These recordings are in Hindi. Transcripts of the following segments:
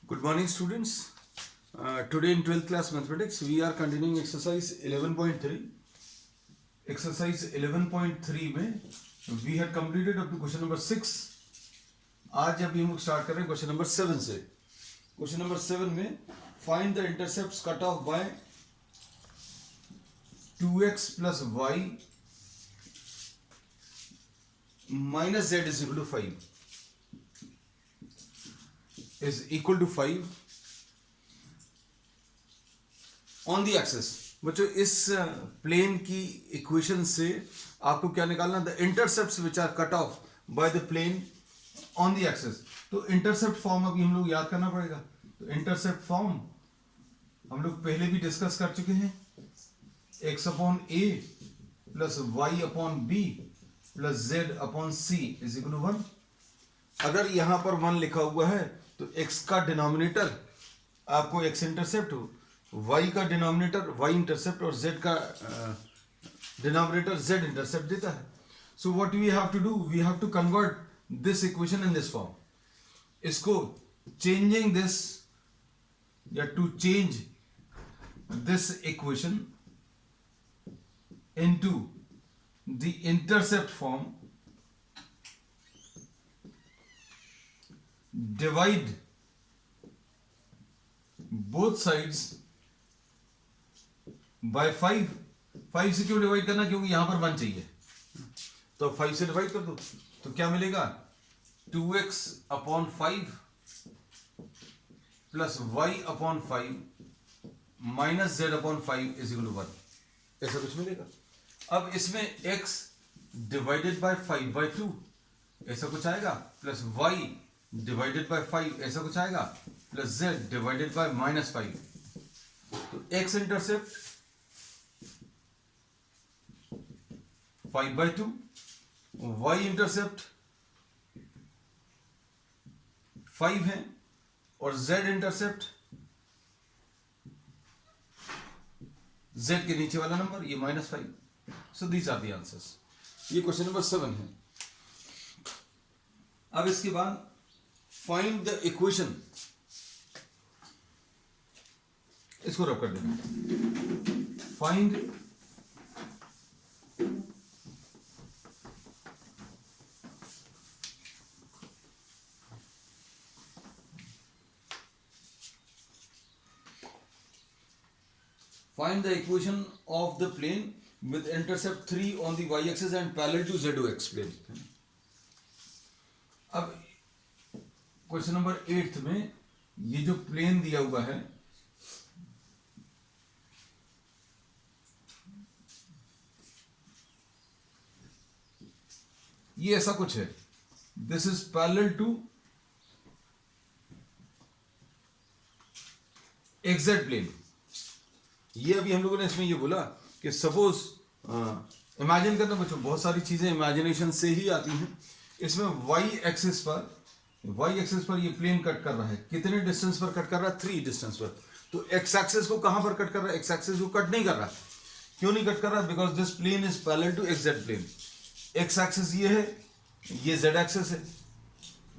Good morning, students. Today in 12th class mathematics, we are continuing exercise 11.3. Exercise 11.3 में we had completed up to question number 6. आज अभी हम स्टार्ट कर रहे हैं क्वेश्चन नंबर 7 से. क्वेश्चन नंबर 7 में find the intercepts cut off by 2x plus y minus z is equal to 5. is equal to 5 on the axis. बच्चों इस प्लेन की इक्वेशन से आपको क्या निकालना, the intercepts which are cut off by the plane on the axis. तो इंटरसेप्ट फॉर्म अभी हम लोग याद करना पड़ेगा. तो इंटरसेप्ट फॉर्म हम लोग पहले भी डिस्कस कर चुके हैं. x upon a plus y upon b plus z upon c is equal to 1. अगर यहां पर 1 लिखा हुआ है तो x का डिनोमिनेटर आपको x इंटरसेप्ट हो, y का डिनोमिनेटर y इंटरसेप्ट और z का डिनोमिनेटर z इंटरसेप्ट देता है. So what we have to do, we have to convert this equation in this form. इसको चेंजिंग दिस या to change this equation into the intercept form, divide both sides by 5. 5 से क्यों डिवाइड करना, क्योंकि यहां पर 1 चाहिए. तो 5 से डिवाइड कर दो तो क्या मिलेगा, 2x upon 5 plus y upon 5 minus z upon 5 is equal to 1. ऐसा कुछ मिलेगा. अब इसमें x डिवाइडेड बाय 5/2 ऐसा कुछ आएगा, प्लस y डिवाइडेड बाय 5 ऐसा कुछ आएगा, प्लस z डिवाइडेड बाय -5. तो x इंटरसेप्ट 5/2, y इंटरसेप्ट 5 है और z इंटरसेप्ट z के नीचे वाला नंबर ये -5. So these are the answers. ये क्वेश्चन नंबर 7 है. अब इसके बाद फाइंड द इक्वेशन, इसको रब कर देना. Find find the equation of the plane with intercept 3 on the y-axis and parallel to z-x plane. अब क्वेश्चन नंबर 8 में ये जो प्लेन दिया हुआ है, ये ऐसा कुछ है. This is parallel to x z plane. ये अभी हम लोगों ने इसमें ये बोला कि सपोज इमेजिन करना बच्चों, बहुत सारी चीजें इमेजिनेशन से ही आती हैं. इसमें y एक्सिस पर ये प्लेन कट कर रहा है. कितने डिस्टेंस पर कट कर रहा है, 3 डिस्टेंस पर. तो x एक्सिस को कहां पर कट कर रहा है, x एक्सिस को कट नहीं कर रहा. क्यों नहीं कट कर रहा, because this plane is parallel to xz plane. x axis ये है, ये z एक्सिस है,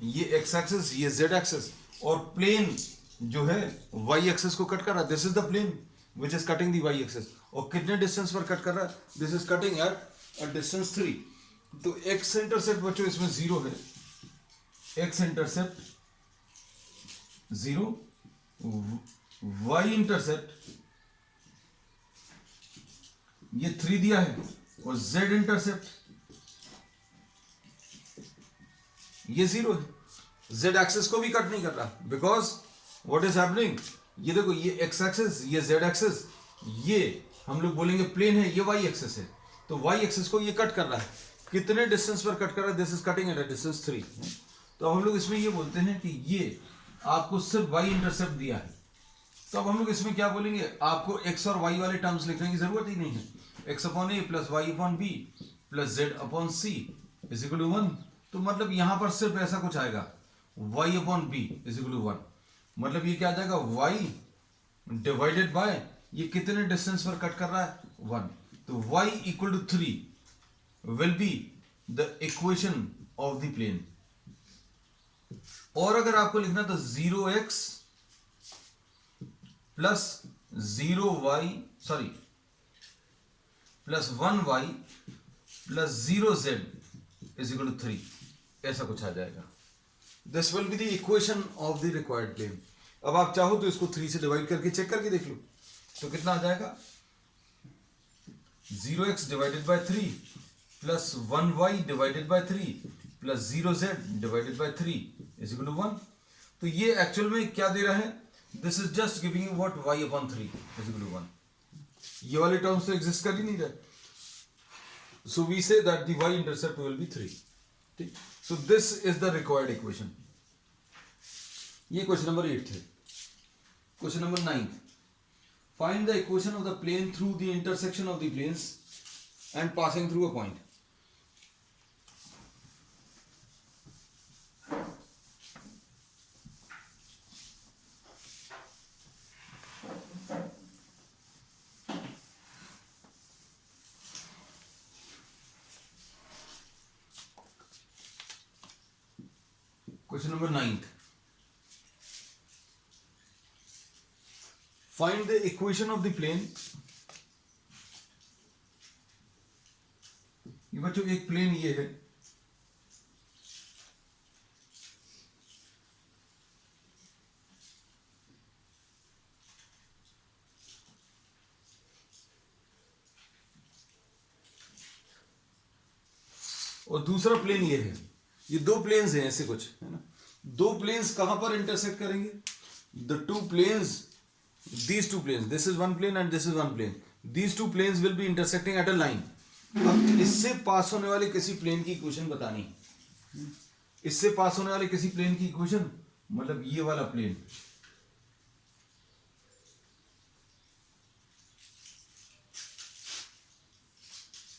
ये x एक्सिस, ये z एक्सिस, और प्लेन जो है y एक्सिस को कट कर रहा है. This is the plane which is cutting the y axis. और कितने डिस्टेंस पर कट कर रहा है, this is cutting at a distance 3. तो x इंटरसेप्ट बच्चों इसमें 0 है, x इंटरसेप्ट 0, y इंटरसेप्ट ये 3 दिया है, और z इंटरसेप्ट ये 0 है. z एक्सिस को भी कट नहीं कर रहा, बिकॉज व्हाट इज हैपनिंग, ये देखो, ये x एक्सिस, ये z एक्सिस, ये हम लोग बोलेंगे प्लेन है, ये y एक्सिस है. तो y एक्सिस को ये कट कर रहा है. कितने डिस्टेंस पर कट कर रहा है, this is cutting at a distance 3. तो अब हम लोग इसमें ये बोलते हैं कि ये आपको सिर्फ y इंटरसेप्ट दिया है. तो अब हम लोग इसमें क्या बोलेंगे, आपको x और y वाले टर्म्स लिखने की जरूरत ही नहीं है. x upon a plus y upon b plus z upon c is equal to 1. तो मतलब यहां पर सिर्फ ऐसा कुछ आएगा, y upon b is equal to 1. मतलब ये क्या आ जाएगा, y डिवाइडेड बाय ये कितने डिस्टेंस पर कट कर रहा है, 1. तो y equal to 3 will be the equation of the plane. और अगर आपको लिखना तो 0x plus 0y sorry plus 1y plus 0z is equal to 3, ऐसा कुछ आ जाएगा। This will be the equation of the required plane. अब आप चाहो तो इसको 3 से डिवाइड करके चेक करके देख लो, तो कितना आ जाएगा 0x divided by 3 plus 1y divided by 3 plus 0z divided by 3 is equal to 1। तो ये एक्चुअल में क्या दे रहा है, this is just giving you what y upon 3 is equal to 1। ये वाले टर्म्स तो एग्जिस्ट कर ही नहीं रहे, so we say that the y intercept will be 3। ठीक, so this is the required equation. ये क्वेश्चन नंबर 8 थे। Question number 9, find the equation of the plane through the intersection of the planes and passing through a point. Question number 9. Find the equation of the plane. ये बच्चों एक प्लेन ये है, और दूसरा प्लेन ये है। ये दो प्लेन्स हैं ऐसे कुछ, है ना। दो प्लेन्स कहां पर इंटरसेक्ट करेंगे, the two planes, these two planes, this is one plane and this is one plane, these two planes will be intersecting at a line. अब इससे पास होने वाले किसी प्लेन की इक्वेशन बतानी, इससे पास होने वाले किसी प्लेन की इक्वेशन, मतलब ये वाला प्लेन,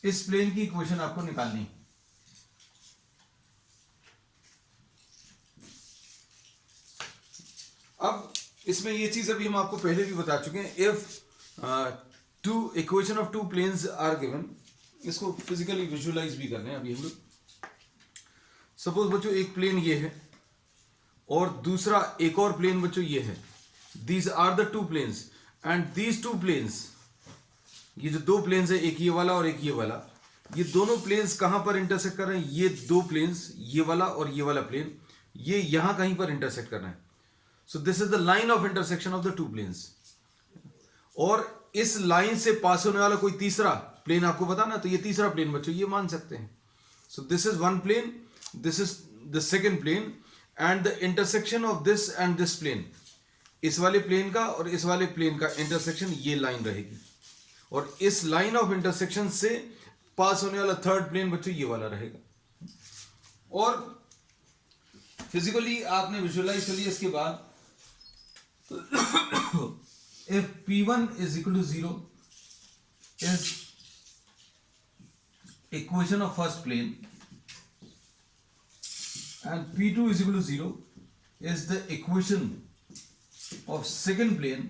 इस प्लेन की इक्वेशन आपको निकालनी। अब इसमें ये चीज अभी हम आपको पहले भी बता चुके हैं, if two equation of two planes are given, इसको फिजिकली विजुअलाइज भी कर रहे हैं अभी हम लोग। सपोज बच्चों एक प्लेन ये है और दूसरा एक और प्लेन बच्चों ये है, these are the two planes and these two planes, ये जो दो प्लेन्स है, एक ये वाला और एक ये वाला, ये दोनों प्लेन्स कहां पर इंटरसेक्ट कर रहे हैं, ये दो प्लेन्स, ये वाला और ये वाला प्लेन, ये यहां कहीं पर इंटरसेक्ट कर रहे हैं। So this is the line of intersection of the two planes. और इस लाइन से पास होने वाला कोई तीसरा प्लेन आपको बताना, तो ये तीसरा प्लेन बच्चों ये मान सकते हैं। So this is one plane, this is the second plane and the intersection of this and this plane, इस वाले प्लेन का और इस वाले प्लेन का इंटरसेक्शन ये लाइन रहेगी, और इस लाइन ऑफ इंटरसेक्शन से पास होने वाला थर्ड प्लेन बच्चों ये वाला रहेगा। और फिजिकली आपने विजुअलाइज कर लिया इसके बाद, if P1 is equal to 0 is equation of first plane and P2 is equal to 0 is the equation of second plane,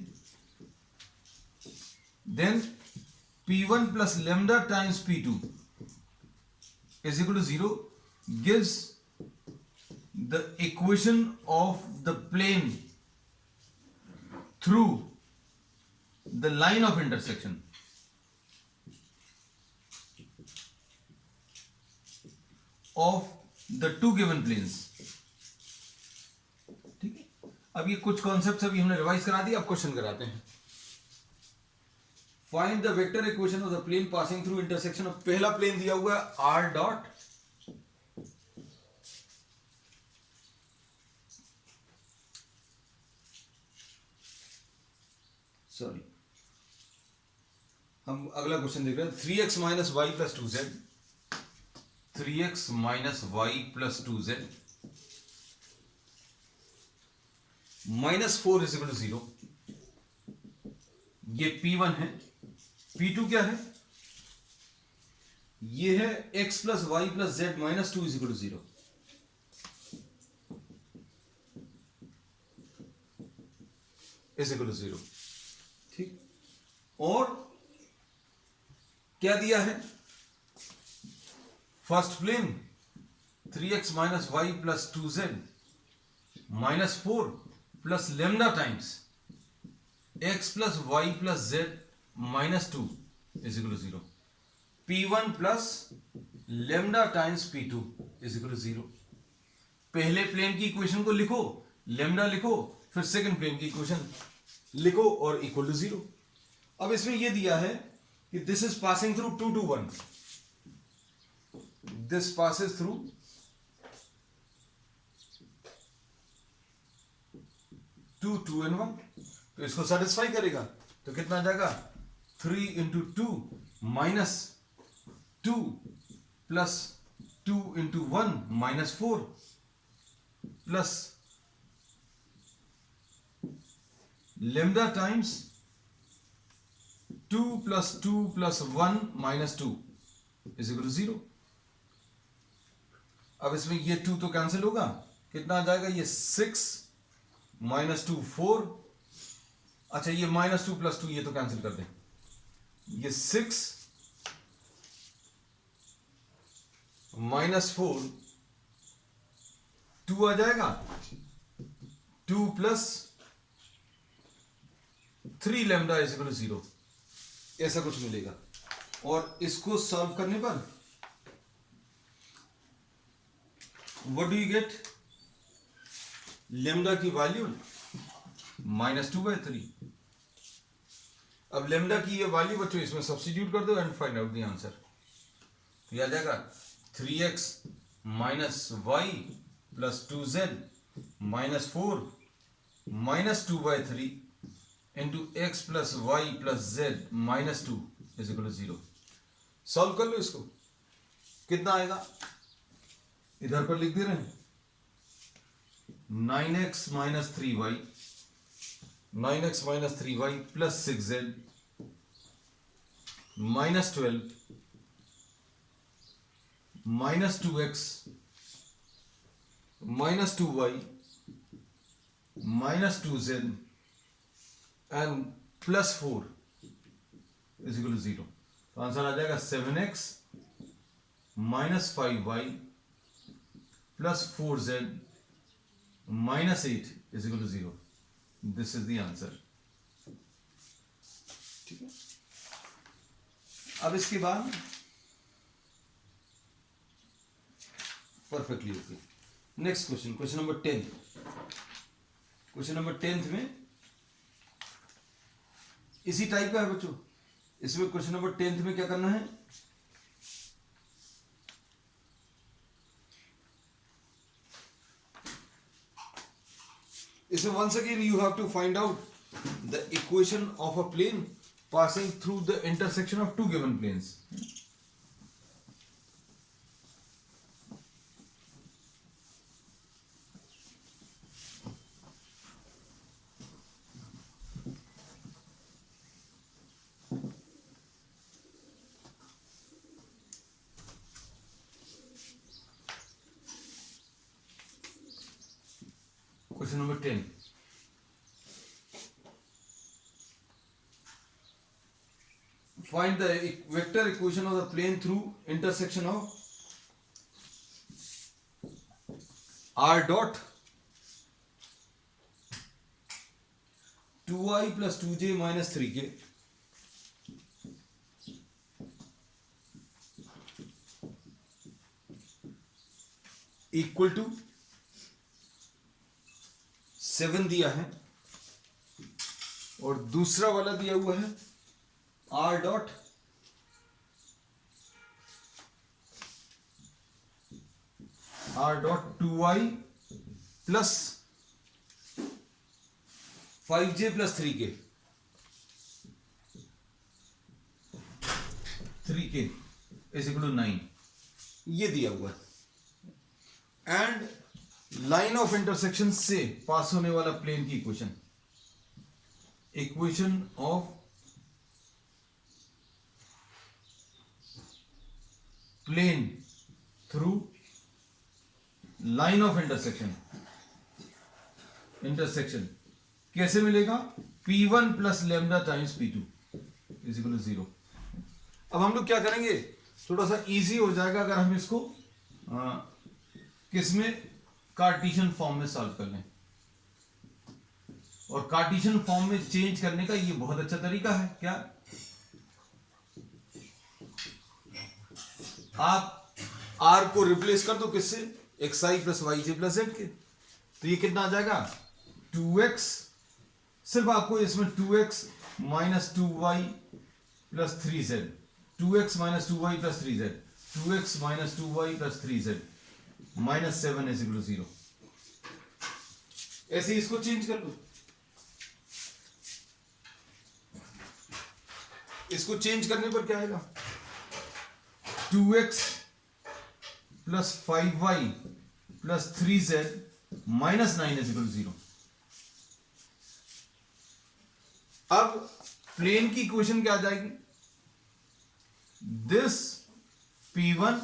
then P1 plus lambda times P2 is equal to 0 gives the equation of the plane through the line of intersection of the two given planes। ठीक है, अब ये कुछ कॉन्सेप्ट्स अभी हमने रिवाइज करा दिए, अब क्वेश्चन कराते हैं। Find the vector equation of the plane passing through intersection of, पहला प्लेन दिया हुआ है r डॉट, सॉरी हम अगला क्वेश्चन देख रहे हैं, 3x minus y plus 2z, 3x minus y plus 2z minus 4 is equal to 0। ये P1 है, P2 क्या है, ये है x plus y plus z minus 2 is equal to 0। Is equal to 0। ठीक, और क्या दिया है, first plane 3x minus y plus 2z minus 4 plus lambda times x plus y plus z minus 2 is equal to 0, p1 plus lambda times p2 is equal to 0। पहले प्लेन की इक्वेशन को लिखो, लेमडा लिखो, फिर सेकंड प्लेन की इक्वेशन लिखो और इक्वल टू 0। अब इसमें यह दिया है कि this is passing through 2 to 1, this passes through 2 2 and 1, तो इसको सेटिस्फाई करेगा। तो कितना आ जाएगा 3 into 2 minus 2 plus 2 into 1 minus 4 plus lambda times 2 plus 2 plus 1 minus 2 is equal to 0। अब इसमें ये 2 तो कैंसिल होगा, कितना आ जाएगा ये 6 माइनस 2 4, अच्छा ये माइनस 2 प्लस 2 ये तो कैंसिल कर दें, ये 6 माइनस 4 2 आ जाएगा, 2 plus 3 lambda is equal to 0, ऐसा कुछ मिलेगा। और इसको सॉल्व करने पर what do you get, lambda की वैल्यू -2/3। अब लेमडा की ये वैल्यू बच्चों इसमें सब्स्टिट्यूट कर दो and find out the answer. तो यह आ जाएगा 3x minus y plus 2z minus 4 minus 2/3 into x plus y plus z minus 2 is equal to 0। Solve कर लो इसको, कितना आएगा इधर पर लिख दे रहे हैं 9x minus 3y, 9x minus 3y plus 6z minus 12 minus 2x minus 2y minus 2z and plus 4 is equal to 0। तो आंसर आ जाएगा 7x minus 5y plus 4z minus 8 is equal to 0। This is the answer. ठीक है, अब इसके बाद perfectly okay. Next question, question number 10। Question number 10 में इसी टाइप का है बच्चों। इसमें क्वेश्चन नंबर 10 में क्या करना है, इसमें once again you have to find out the equation of a plane passing through the intersection of two given planes. Question number 10. Find the vector equation of the plane through intersection of r dot 2i plus 2j minus 3k equal to 7 दिया है, और दूसरा वाला दिया हुआ है r dot 2i plus 5j plus 3k is equal to 9, ये दिया हुआ है। एंड लाइन ऑफ इंटरसेक्शन से पास होने वाला प्लेन की equation of plane through line of intersection कैसे मिलेगा, P1 plus lambda times P2 is equal to 0। अब हम लोग क्या करेंगे, थोड़ा सा इजी हो जाएगा अगर हम इसको किसमें कार्टेशियन फॉर्म में सॉल्व कर लें। और कार्टेशियन फॉर्म में चेंज करने का ये बहुत अच्छा तरीका है। क्या आप आर को रिप्लेस कर दो किससे, एक्स आई प्लस वाई जे प्लस जेड के, तो ये कितना आ जाएगा 2x, सिर्फ आपको इसमें 2x minus 2y plus 3z, 2x minus 2y plus 3z, 2x minus 2y plus 3z minus 7 is equal to 0। ऐसे इसको चेंज कर लो, इसको चेंज करने पर क्या आएगा 2x plus 5y plus 3z minus 9 is equal to 0। अब प्लेन की इक्वेशन क्या आ जाएगी, this P1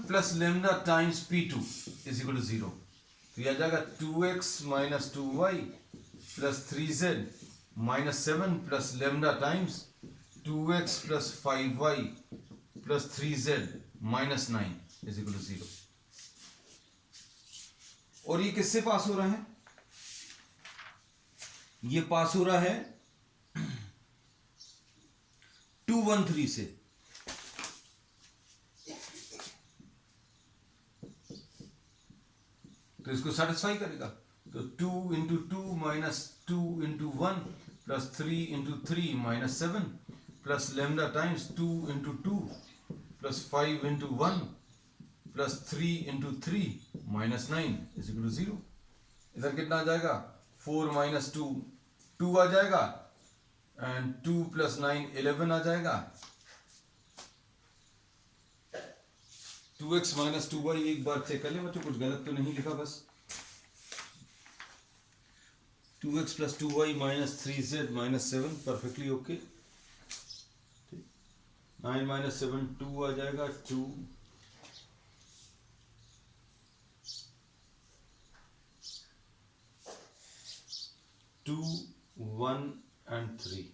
plus lambda times P2 is equal to 0। तो यह आ जाएगा 2x minus 2y plus 3z minus 7 plus lambda times 2x plus 5y plus 3z minus 9 is equal to 0। और ये किससे पास हो रहा है, ये पास हो रहा है 213 से। तो इसको सेटिस्फाई करेगा, तो 2 into 2 minus 2 into 1 plus 3 into 3 minus 7 plus lambda times 2 into 2 plus 5 into 1 plus 3 into 3 minus 9 is equal to 0। इधर कितना आ जाएगा 4 माइनस 2 2 आ जाएगा, एंड 2 प्लस 9 11 आ जाएगा, 2x माइनस 2y, एक बार चेक कर ले बच्चों कुछ गलत तो नहीं लिखा, बस 2x plus 2y minus 3z minus 7 perfectly okay. 9 minus 7 2 आ जाएगा, 2 2 1 एंड 3,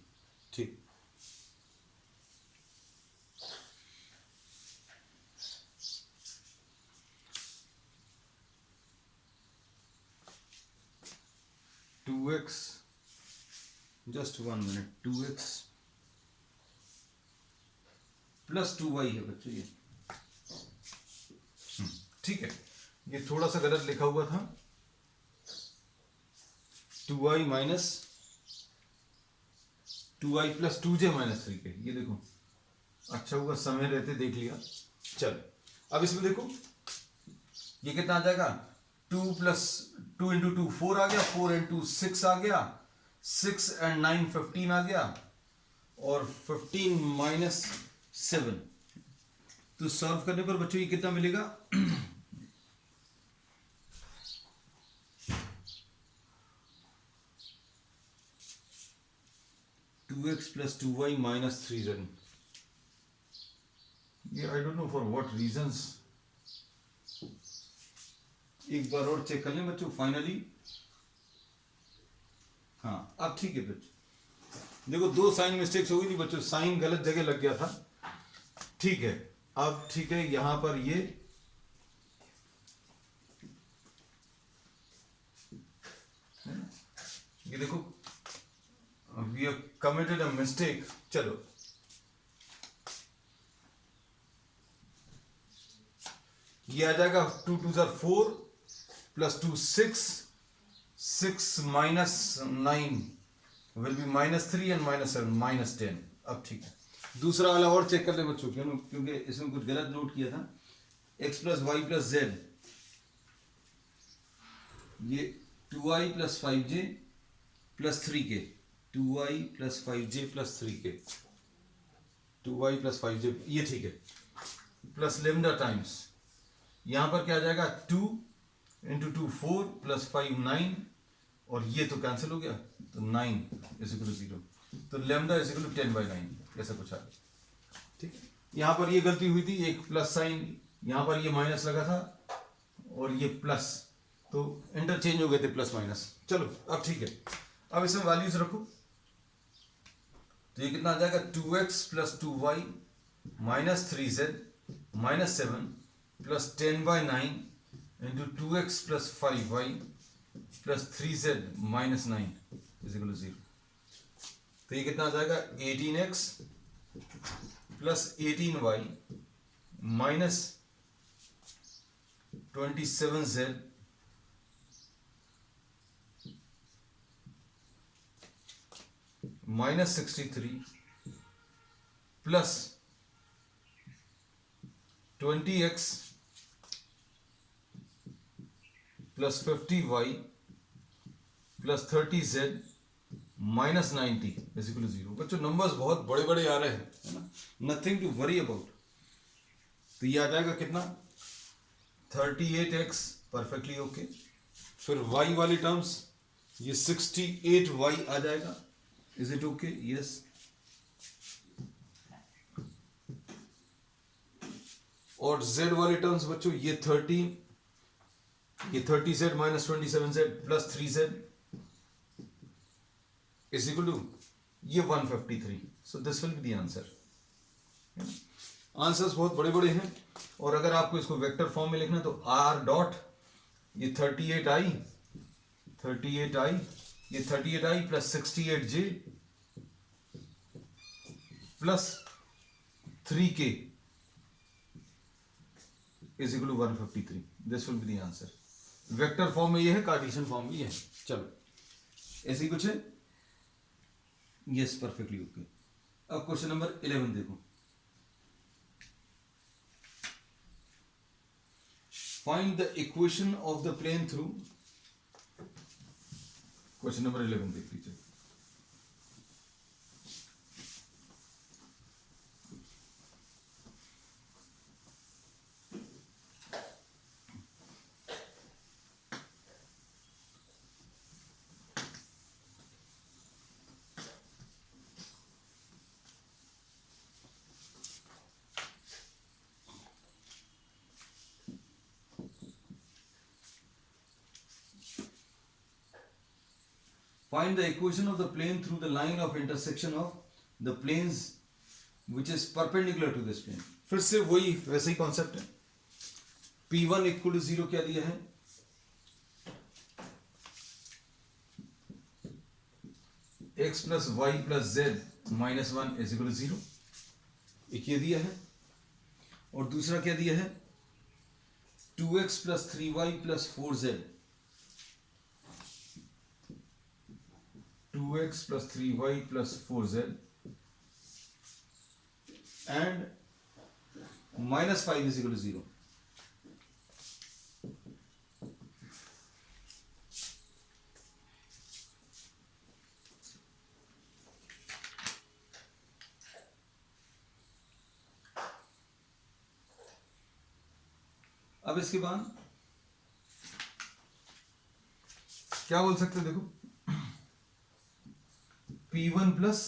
ठीक। Two x, just 1 minute, 2x plus 2y है बच्चों ये, ठीक है। ये थोड़ा सा गलत लिखा हुआ था, 2y minus 2y plus 2j minus 3 के, ये देखो अच्छा हुआ समय रहते देख लिया। चल अब इसमें देखो ये कितना आ जाएगा 2 प्लस 2 इंटू 2 4 आ गया, 4 इंटू 6 आ गया, 6 एंड 9 15 आ गया, और 15 माइनस 7, तो सॉल्व करने पर बच्चों ये कितना मिलेगा 2x plus 2y minus 3z। ये I don't know for what reasons, एक बार और चेक कर लें बच्चों फाइनली। हाँ अब ठीक है बच्चों, देखो 2 साइन मिस्टेक्स हो गई थी बच्चों, साइन गलत जगह लग गया था, ठीक है। अब ठीक है, यहां पर ये देखो we have committed a mistake. चलो ये आ जाएगा 2 2 जार 4 plus 2 6, 6 minus 9 will be minus 3 and minus 7 minus 10। अब ठीक है, दूसरा वाला और चेक कर ले बच्चों, क्योंकि इसमें कुछ गलत नोट किया था। x plus y plus z, ये 2i plus 5j plus 3k, 2i plus 5j plus 3k, 2i plus 5j, ये ठीक है, प्लस लेमडा टाइम्स यहां पर क्या आ जाएगा 2 इंटू 2 4 प्लस 5 9, और ये तो कैंसिल हो गया, तो 9 इज इक्वल टू 0, तो लेमडा इज इक्वल टू 10/9 ऐसा कुछ आ गया, ठीक है। यहां पर ये गलती हुई थी, एक प्लस साइन यहां पर ये माइनस लगा था और ये प्लस, तो इंटरचेंज हो गए थे प्लस माइनस। चलो अब ठीक है, अब इसमें वैल्यूज रखो, तो ये कितना आ जाएगा 2x plus 2y minus 3z minus 7 plus 10/9 into 2x plus 5y plus 3z minus 9 is equal to 0। तो ये कितना आ जाएगा 18x plus 18y minus 27z minus 63 plus 20x plus 50y plus 30z minus 90 is equal to 0। बच्चों नंबर्स बहुत बड़े बड़े आ रहे हैं, है ना, नथिंग टू वरी अबाउट। तो ये आ जाएगा कितना 38x परफेक्टली ओके। फिर y वाली टर्म्स ये 68y आ जाएगा, इज इट ओके? यस। और z वाली टर्म्स बच्चों ये 30, ये 30z minus 27z plus 3z is equal to ये 153। So this will be the answer. Answers बहुत बड़े बड़े हैं, और अगर आपको इसको वेक्टर फॉर्म में लिखना है तो r डॉट ये 38i ये 38i plus 68j plus 3k is equal to 153। This will be the answer. Vector form में ये है, कार्टेशियन फॉर्म में ये है। चलो ऐसे ही कुछ है। Yes perfectly okay. अब क्वेश्चन नंबर 11 देखो। Find the equation of the plane through, question number 11 देख लीजिए। Find the equation of the plane through the line of intersection of the planes which is perpendicular to this plane। फिर से वही वैसे ही कॉन्सेप्ट है। P1 इक्वल टू 0 क्या दिया है? x plus y plus z minus 1 is equal to 0, एक ये दिया है। और दूसरा क्या दिया है? 2x plus 3y plus 4z, 2x plus 3y plus 4z and minus 5 is equal to 0। अब इसके बाद क्या बोल सकते हैं? देखो P1 plus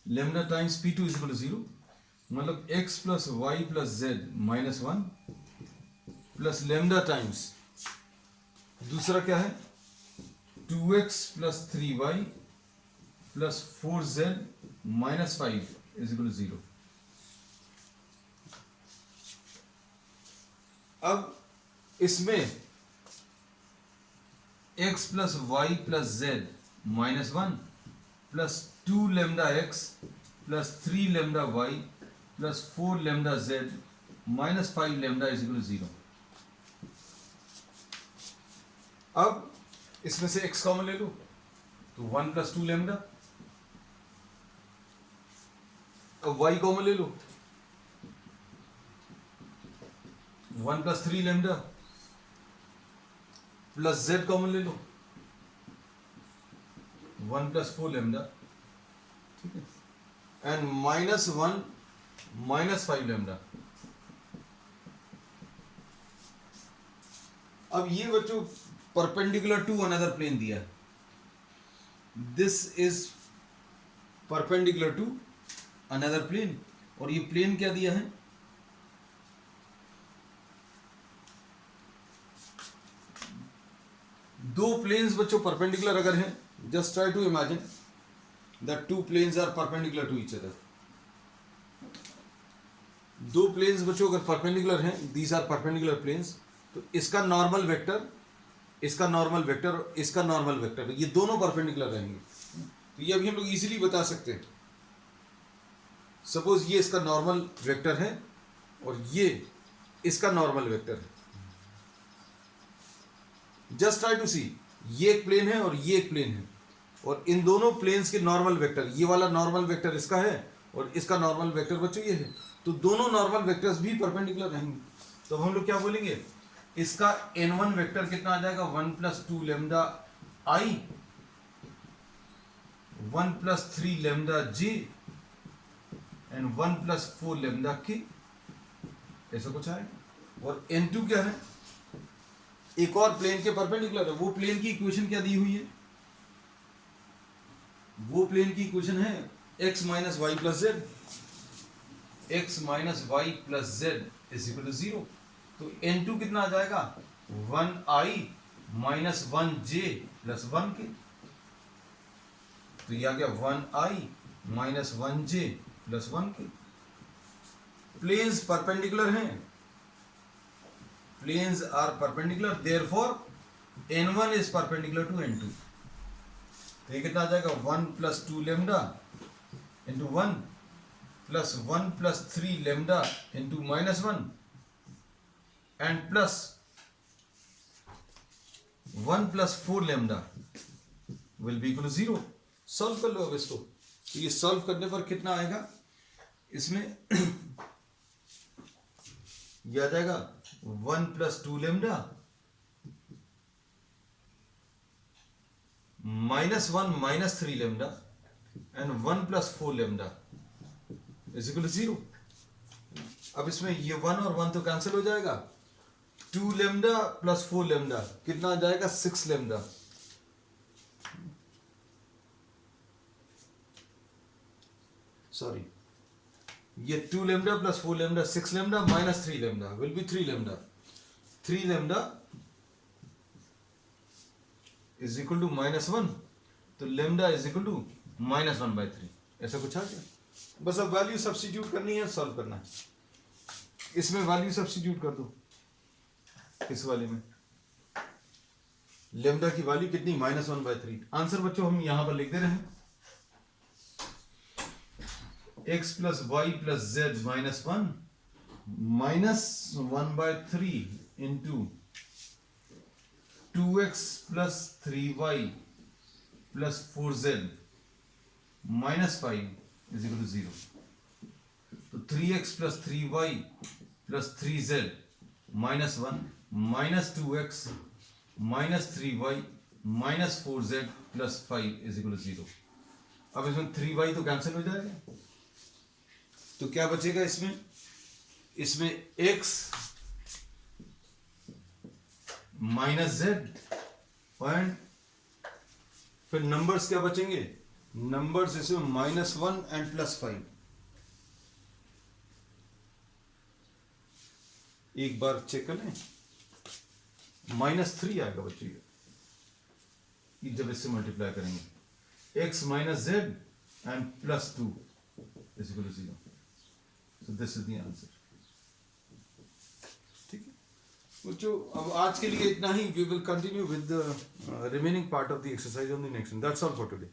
lambda times P2 is equal to 0, मतलब x plus y plus z minus 1 plus lambda times दूसरा क्या है 2x plus 3y plus 4z minus 5 is equal to 0। अब इसमें x plus y plus z minus 1 plus 2 lambda x plus 3 lambda y plus 4 lambda z minus 5 lambda is equal to 0। अब इसमें से x कॉमन ले लो तो 1 प्लस 2 लेमडा। अब y कॉमन ले लो 1 plus 3 lambda plus z common ले लो 1 प्लस 4 लेमडा, ठीक है, एंड माइनस 1 माइनस 5 लेमडा। अब ये बच्चों परपेंडिकुलर टू अनदर प्लेन दिया है, this is perpendicular to another plane, और ये प्लेन क्या दिया है दो प्लेन्स बच्चों परपेंडिकुलर अगर हैं, just try to imagine that two planes are perpendicular to each other. दो प्लेन्स बच्चों अगर परपेंडिकुलर हैं, दीज आर परपेंडिकुलर प्लेन्स, तो इसका नॉर्मल वेक्टर, इसका नॉर्मल वेक्टर, इसका नॉर्मल वेक्टर, ये दोनों परपेंडिकुलर रहेंगे। तो ये अभी हम लोग इजीली बता सकते हैं। सपोज ये इसका नॉर्मल वेक्टर है और ये इसका नॉर्मल वेक्टर है। जस्ट ट्राई टू सी, ये एक प्लेन है और ये एक प्लेन है, और इन दोनों प्लेन्स के नॉर्मल वेक्टर, ये वाला नॉर्मल वेक्टर इसका है और इसका नॉर्मल वेक्टर बच्चों ये है, तो दोनों नॉर्मल वेक्टर्स भी परपेंडिकुलर रहेंगे। तो हम लोग क्या बोलेंगे, इसका n1 वेक्टर कितना आ जाएगा, 1 + 2 lambda i, 1 + 3 lambda j and 1 + 4 lambda k, ऐसा कुछ आएगा। और n2 क्या है, एक और प्लेन के परपेंडिकुलर है। वो प्लेन की इक्वेशन क्या दी हुई है, वो प्लेन की इक्वेशन है x - y + z, x - y + z = 0। तो n2 कितना आ जाएगा, 1i - 1j + 1k। तो ये आ गया 1i - 1j + 1k। Planes perpendicular हैं, planes are perpendicular, therefore n1 is perpendicular to n2। तो ये कितना आ जाएगा, 1 + 2 lambda into 1 plus 1 + 3 lambda into -1 and plus 1 + 4 lambda will be equal to 0। Solve कर लो अब इसको। तो ये सॉल्व करने पर कितना आएगा, इसमें ये आ जाएगा 1 + 2 लैम्डा -1 - 3 लैम्डा एंड 1 + 4 लैम्डा = 0। अब इसमें ये 1 और 1 तो कैंसिल हो जाएगा, 2 लैम्डा + 4 लैम्डा कितना आ जाएगा, 6 लैम्डा। सॉरी, ये 2 lambda + 4 lambda 6 lambda - 3 lambda will be 3 lambda. 3 lambda is equal to -1, तो लैम्डा इज इक्वल टू -1/3, ऐसा कुछ आ गया। बस अब वैल्यू सब्स्टिट्यूट करनी है, सॉल्व करना है। इसमें वैल्यू सब्स्टिट्यूट कर दो, इस वाले में लैम्डा की वैल्यू कितनी, -1/3। आंसर बच्चों हम यहां पर लिख दे रहे हैं, x + y + z - 1 -1/3 into 2x + 3y + 4z - 5 = 0। तो 3x + 3y + 3z -1 -2x - 3y - 4z + 5 = 0। अब इसमें 3y तो कैंसिल हो जाएगा, तो क्या बचेगा इसमें, इसमें x - z एंड फिर नंबर्स क्या बचेंगे, नंबर्स इसमें -1 एंड +5। एक बार चेक कर लें, -3 आएगा बच्चों ये जब इससे मल्टीप्लाई करेंगे, x - z and +2 = 0। So this is the answer। ठीक है बच्चों, अब आज के लिए इतना ही। We will continue with the remaining part of the exercise on the next one। That's all for today।